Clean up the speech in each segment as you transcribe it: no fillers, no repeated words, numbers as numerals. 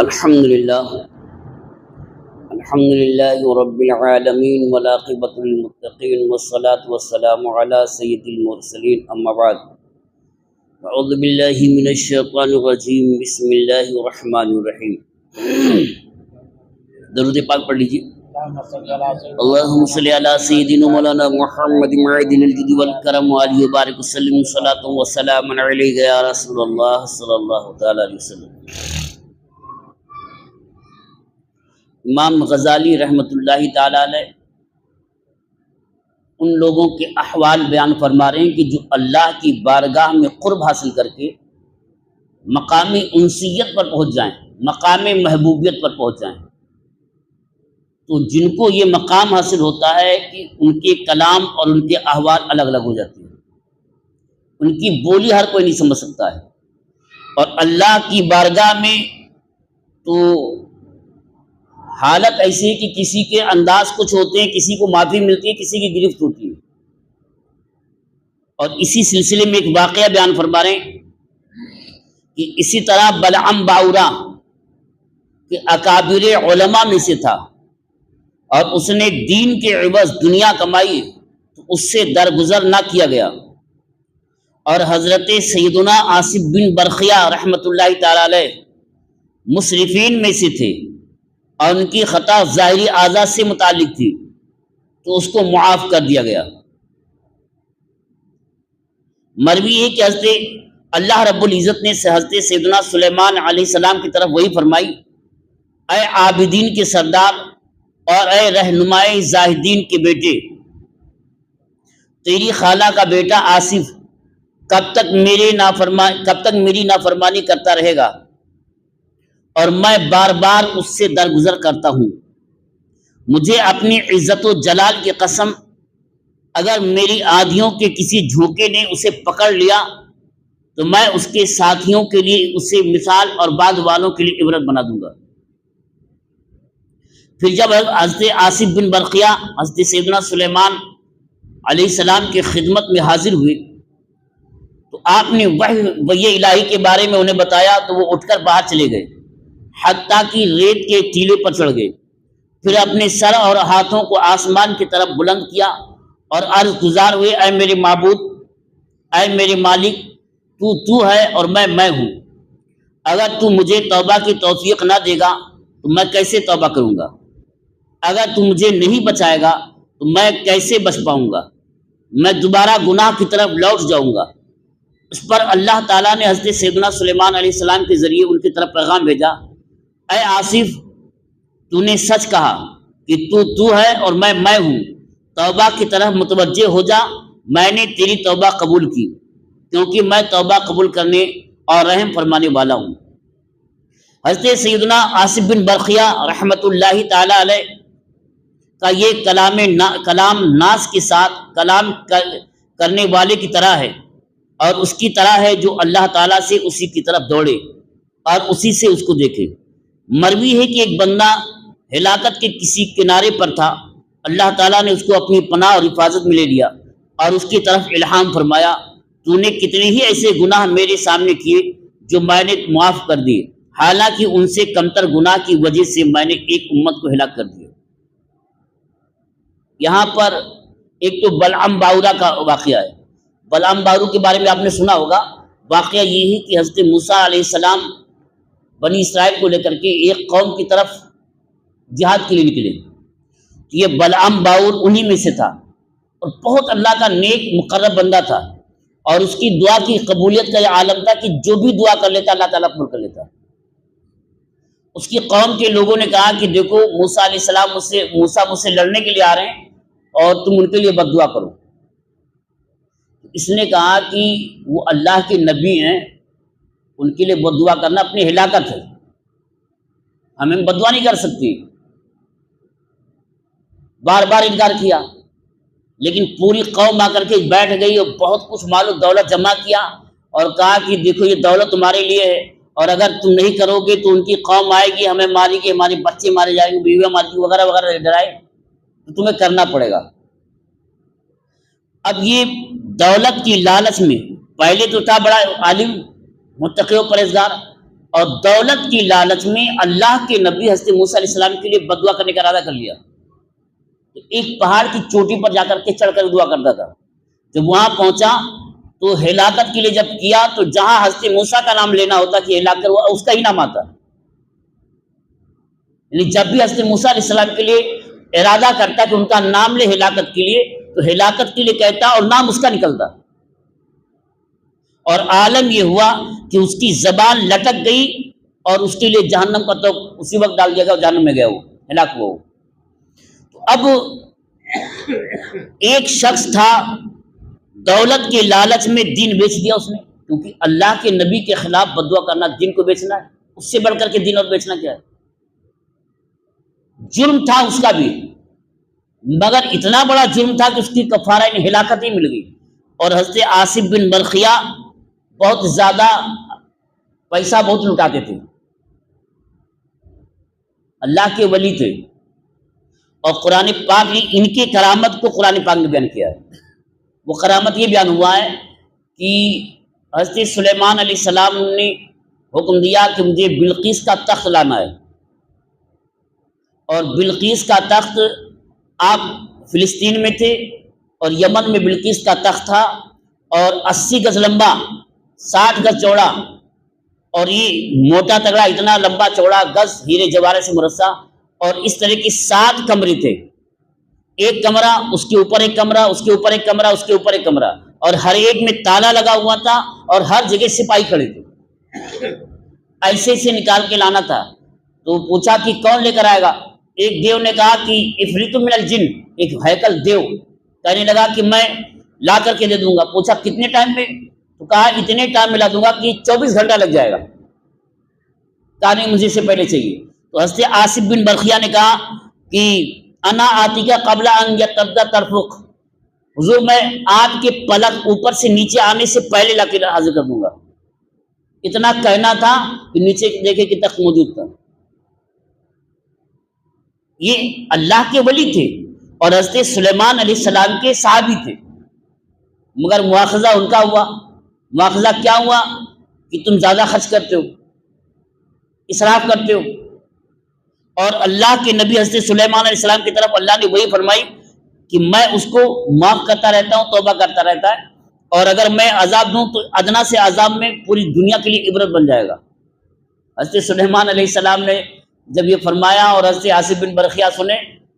الحمد لله رب العالمين والعاقبة للمتقين والصلاة والسلام على سيد المرسلين أما بعد أعوذ بالله من الشيطان الرجيم بسم الله الرحمن الرحيم درود پاک پڑھ لیجیے اللهم صل على سيدنا مولانا محمد معدن الجود والكرم وآله وبارك وسلم صلاة وسلام عليك يا رسول الله صلى الله تعالى عليه وسلم۔ امام غزالی رحمۃ اللہ تعالی علیہ ان لوگوں کے احوال بیان فرما رہے ہیں کہ جو اللہ کی بارگاہ میں قرب حاصل کر کے مقام انسیت پر پہنچ جائیں، مقام محبوبیت پر پہنچ جائیں، تو جن کو یہ مقام حاصل ہوتا ہے کہ ان کے کلام اور ان کے احوال الگ الگ ہو جاتے ہیں، ان کی بولی ہر کوئی نہیں سمجھ سکتا ہے، اور اللہ کی بارگاہ میں تو حالت ایسی ہے کہ کسی کے انداز کچھ ہوتے ہیں، کسی کو معافی ملتی ہے، کسی کی گرفت ہوتی ہے۔ اور اسی سلسلے میں ایک واقعہ بیان فرما رہے ہیں کہ اسی طرح بلعم باورا کہ اکابر علماء میں سے تھا، اور اس نے دین کے عوض دنیا کمائی تو اس سے درگزر نہ کیا گیا۔ اور حضرت سیدنا آصف بن برخیہ رحمۃ اللہ تعالی علیہ مسرفین میں سے تھے، اور ان کی خطا ظاہری اعضاء سے متعلق تھی تو اس کو معاف کر دیا گیا۔ مروی ہے کہ حضرت اللہ رب العزت نے حضرت سیدنا سلیمان علیہ السلام کی طرف وہی فرمائی، اے عابدین کے سردار اور اے رہنمائے زاہدین کے بیٹے، تیری خالہ کا بیٹا آصف کب تک میری نافرمانی کرتا رہے گا، اور میں بار بار اس سے درگزر کرتا ہوں۔ مجھے اپنی عزت و جلال کی قسم، اگر میری آدھیوں کے کسی جھونکے نے اسے پکڑ لیا تو میں اس کے ساتھیوں کے لیے اسے مثال اور بعد والوں کے لیے عبرت بنا دوں گا۔ پھر جب حضرت آصف بن برقیہ حضرت سیدنا سلیمان علیہ السلام کی خدمت میں حاضر ہوئے تو آپ نے وحی الہی کے بارے میں انہیں بتایا تو وہ اٹھ کر باہر چلے گئے، حتیٰ کہ ریت کے ٹیلے پر چڑھ گئے، پھر اپنے سر اور ہاتھوں کو آسمان کی طرف بلند کیا اور عرض گزار ہوئے، اے میرے معبود، اے میرے مالک، تو ہے اور میں ہوں، اگر تو مجھے توبہ کی توفیق نہ دے گا تو میں کیسے توبہ کروں گا، اگر تو مجھے نہیں بچائے گا تو میں کیسے بچ پاؤں گا، میں دوبارہ گناہ کی طرف لوٹ جاؤں گا۔ اس پر اللہ تعالیٰ نے حضرت سیدنا سلیمان علیہ السلام کے ذریعے ان کی طرف پیغام بھیجا، اے آصف، تو نے سچ کہا کہ تو ہے اور میں ہوں، توبہ کی طرف متوجہ ہو جا، میں نے تیری توبہ قبول کی، کیونکہ میں توبہ قبول کرنے اور رحم فرمانے والا ہوں۔ حضرت سیدنا آصف بن برقیہ رحمۃ اللہ تعالی علیہ کا یہ کلام ناس کے ساتھ کلام کرنے والے کی طرح ہے، اور اس کی طرح ہے جو اللہ تعالیٰ سے اسی کی طرف دوڑے اور اسی سے اس کو دیکھے۔ مروی ہے کہ ایک بندہ ہلاکت کے کسی کنارے پر تھا، اللہ تعالیٰ نے اس کو اپنی پناہ اور حفاظت میں لے لیا اور اس کی طرف الہام فرمایا، تو نے کتنے ہی ایسے گناہ میرے سامنے کیے جو میں نے معاف کر دیے، حالانکہ ان سے کمتر گناہ کی وجہ سے میں نے ایک امت کو ہلاک کر دیا۔ یہاں پر ایک تو بلعم باورا کا واقعہ ہے۔ بلعم باورو کے بارے میں آپ نے سنا ہوگا۔ واقعہ یہ ہے کہ حضرت موسیٰ علیہ السلام بنی اسرائیل کو لے کر کے ایک قوم کی طرف جہاد کے لیے نکلے، تو یہ بلعم باور انہی میں سے تھا، اور بہت اللہ کا نیک مقرب بندہ تھا، اور اس کی دعا کی قبولیت کا یہ عالم تھا کہ جو بھی دعا کر لیتا اللہ تعالیٰ قبول کر لیتا۔ اس کی قوم کے لوگوں نے کہا کہ دیکھو موسیٰ علیہ السلام مجھ سے لڑنے کے لیے آ رہے ہیں اور تم ان کے لیے بد دعا کرو۔ اس نے کہا کہ وہ اللہ کے نبی ہیں، ان کے لیے بد دعا کرنا اپنی ہلاکت ہے، ہمیں بد دعا نہیں کر سکتی۔ بار بار انکار کیا، لیکن پوری قوم آ کر کے بیٹھ گئی اور بہت کچھ مال و دولت جمع کیا اور کہا کہ دیکھو یہ دولت تمہارے لیے ہے، اور اگر تم نہیں کرو گے تو ان کی قوم آئے گی، ہمیں مارے گی، ہمارے بچے مارے جائیں گے، بیویاں مارے گی، وغیرہ وغیرہ ڈرائے، تو تمہیں کرنا پڑے گا۔ اب یہ دولت کی لالچ میں پہلے تو تھا بڑا عالم متقی و پرہیزگار، اور دولت کی لالچ میں اللہ کے نبی حضرت موسیٰ علیہ السلام کے لیے بدعا کرنے کا ارادہ کر لیا. تو ایک پہاڑ کی چوٹی پر جا کر کے چڑھ کر دعا کرتا تھا. جب وہاں پہنچا تو ہلاکت کے لیے جب کیا تو جہاں حضرت موسیٰ کا نام لینا ہوتا کہ ہلاک کر اس کا ہی نام آتا. یعنی جب بھی حضرت موسیٰ علیہ السلام کے لیے ارادہ کرتا کہ ان کا نام لے ہلاکت کے لیے تو ہلاکت کے لیے کہتا اور نام اس کا نکلتا. اور عالم یہ ہوا کہ اس کی زبان لٹک گئی اور اس کے لیے جہنم کا تو اسی وقت ڈال دیا گیا, جہنم میں گیا وہ, ہلاک ہوا وہ. تو اب ایک شخص تھا دولت کے لالچ میں دین بیچ دیا اس نے, کیونکہ اللہ کے نبی کے خلاف بدعا کرنا دین کو بیچنا ہے. اس سے بڑھ کر کے دین اور بیچنا کیا ہے؟ جرم تھا اس کا بھی, مگر اتنا بڑا جرم تھا کہ اس کی کفارہ ہلاکت ہی مل گئی. اور حضرت آصف بن برقیہ بہت زیادہ پیسہ بہت لٹاتے تھے, اللہ کے ولی تھے, اور قرآن پاک نے ان کی کرامت کو قرآن پاک نے بیان کیا ہے. وہ کرامت یہ بیان ہوا ہے کہ حضرت سلیمان علیہ السلام نے حکم دیا کہ مجھے بلقیس کا تخت لانا ہے, اور بلقیس کا تخت آپ فلسطین میں تھے اور یمن میں بلقیس کا تخت تھا, اور 80 گز لمبا 60 گز چوڑا, اور یہ موٹا تگڑا اتنا لمبا چوڑا گز ہیرے جواہرات سے مرصع, اور اس طرح کی 7 کمرے تھے, ایک کمرہ اس کے اوپر ایک کمرہ, اس کے اوپر ایک کمرہ, اس کے اوپر ایک کمرہ, اور ہر ایک میں تالا لگا ہوا تھا اور ہر جگہ سپاہی کھڑے تھے. ایسے سے نکال کے لانا تھا. تو پوچھا کہ کون لے کر آئے گا؟ ایک دیو نے کہا کہ افریت من الجن, ایک ہیکل دیو کہنے لگا کہ میں لا کر کے دے دوں گا. پوچھا کتنے ٹائم میں؟ تو کہا اتنے ٹائم میں لا دوں گا کہ 24 گھنٹہ لگ جائے گا. کہا نہیں مجھے سے پہلے چاہیے. تو حضرت آصف بن برقیہ نے کہا کہ انا آتیکا قبل ان یتبدا طرفک, حضور میں آپ کے پلک اوپر سے نیچے آنے سے پہلے لا کے حاضر کر دوں گا. اتنا کہنا تھا کہ نیچے دیکھے کہ تخت موجود تھا. یہ اللہ کے ولی تھے اور حضرت سلیمان علیہ السلام کے صحابی تھے, مگر مواخذہ ان کا ہوا. مواخذہ کیا ہوا کہ تم زیادہ خرچ کرتے ہو, اسراف کرتے ہو. اور اللہ کے نبی حضرت سلیمان علیہ السلام کی طرف اللہ نے وہی فرمائی کہ میں اس کو معاف کرتا رہتا ہوں, توبہ کرتا رہتا ہے, اور اگر میں عذاب دوں تو ادنا سے عذاب میں پوری دنیا کے لیے عبرت بن جائے گا. حضرت سلیمان علیہ السلام نے جب یہ فرمایا اور حضرت آصف بن برقیہ سنے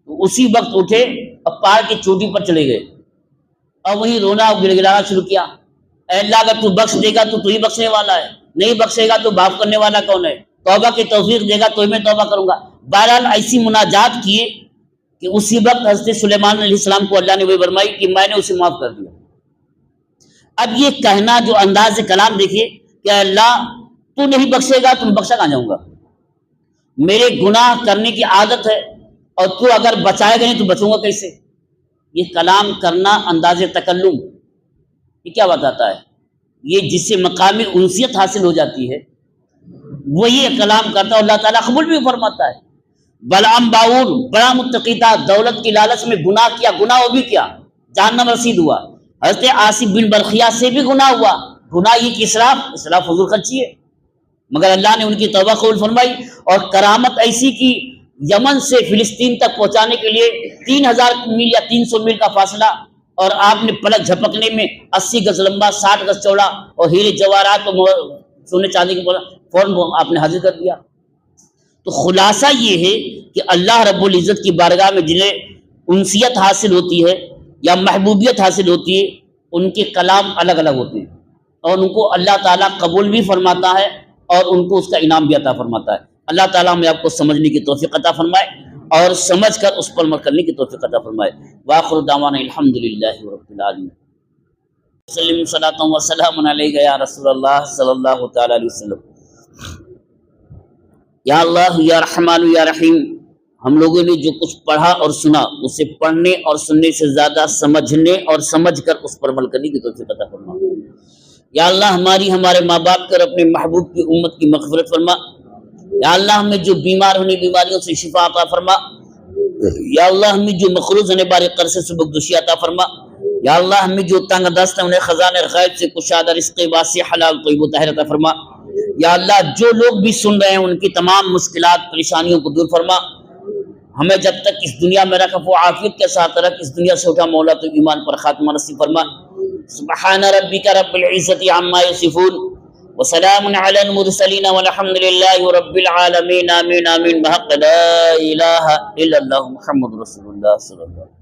تو اسی وقت اٹھے اور پہاڑ کی چوٹی پر چلے گئے اور وہیں رونا اور گڑ گڑانا شروع کیا. اے اللہ اگر تو بخش دے گا تو ہی بخشنے والا ہے, نہیں بخشے گا تو معاف کرنے والا کون ہے, توبہ کی توفیق دے گا تو میں توبہ کروں گا. بہرحال ایسی مناجات کیے کہ اسی وقت حضرت سلیمان علیہ السلام کو اللہ نے وہی فرمائی کہ میں نے اسے معاف کر دیا. اب یہ کہنا جو انداز کلام دیکھیے کہ اللہ تو نہیں بخشے گا تو میں بخشا کہاں جاؤں گا, میرے گناہ کرنے کی عادت ہے اور تو اگر بچائے گا نہیں تو بچوں گا کیسے. یہ کلام کرنا انداز تکلم یہ کیا بتاتا ہے؟ یہ جس سے مقامی انسیت حاصل ہو جاتی ہے وہی کلام کرتا ہے, اللہ تعالیٰ قبول بھی فرماتا ہے. بلعام باؤل بڑا متقی تھا, دولت کی لالچ میں گناہ کیا, گناہ وہ بھی کیا, جہنم رسید ہوا. حضرت آصف بن برقیہ سے بھی گناہ ہوا, گناہ یہ کہ اسراف فضول خرچی ہے, مگر اللہ نے ان کی توبہ قبول فرمائی. اور کرامت ایسی کی یمن سے فلسطین تک پہنچانے کے لیے 3000 میل یا 300 میل کا فاصلہ, اور آپ نے پلک جھپکنے میں 80 گز لمبا 60 گز چوڑا اور ہیرے جواہرات سونے چاندی کے فوراً آپ نے حاضر کر دیا. تو خلاصہ یہ ہے کہ اللہ رب العزت کی بارگاہ میں جنہیں انسیت حاصل ہوتی ہے یا محبوبیت حاصل ہوتی ہے ان کے کلام الگ الگ ہوتے ہیں اور ان کو اللہ تعالیٰ قبول بھی فرماتا ہے اور ان کو اس کا انعام بھی عطا فرماتا ہے. اللہ تعالیٰ ہمیں آپ کو سمجھنے کی توفیق عطا فرمائے اور سمجھ کر اس پر عمل کرنے کی توفیق عطا فرمائے. وآخر دعوانا الحمدللہ رب العالمین. وسلم صلاۃ و سلام علیک یا رسول اللہ صلی اللہ تعالی علیہ وسلم. یا اللہ یا رحمان یا رحیم, ہم لوگوں نے جو کچھ پڑھا اور سنا اسے پڑھنے اور سننے سے زیادہ سمجھنے اور سمجھ کر اس پر عمل کرنے کی توفیق عطا فرما. یا اللہ ہمارے ماں باپ کر اپنے محبوب کی امت کی مغفرت فرما. یا اللہ ہمیں جو بیمار ہونے بیماریوں سے شفا عطا فرما. یا اللہ ہمیں جو مقروض ہونے بارے قرض سے بخشی عطا فرما. یا اللہ ہمیں جو تنگ دست ہیں انہیں خزانہ غیب سے کشادہ رزق واسع حلال طیب و طاہر عطا فرما. یا اللہ جو لوگ بھی سن رہے ہیں ان کی تمام مشکلات پریشانیوں کو دور فرما، ہمیں جب تک اس دنیا میں رکھ وہ عافیت کے ساتھ رکھ، اس دنیا سے اٹھا مولا تو ایمان پر خاتمہ نصیب فرما۔ سبحان ربک رب العزت عما یصفون وسلام علی المرسلین والحمد للہ رب العالمین، آمین آمین، بحق لا الہ الا اللہ محمد رسول اللہ صلی اللہ علیہ وسلم۔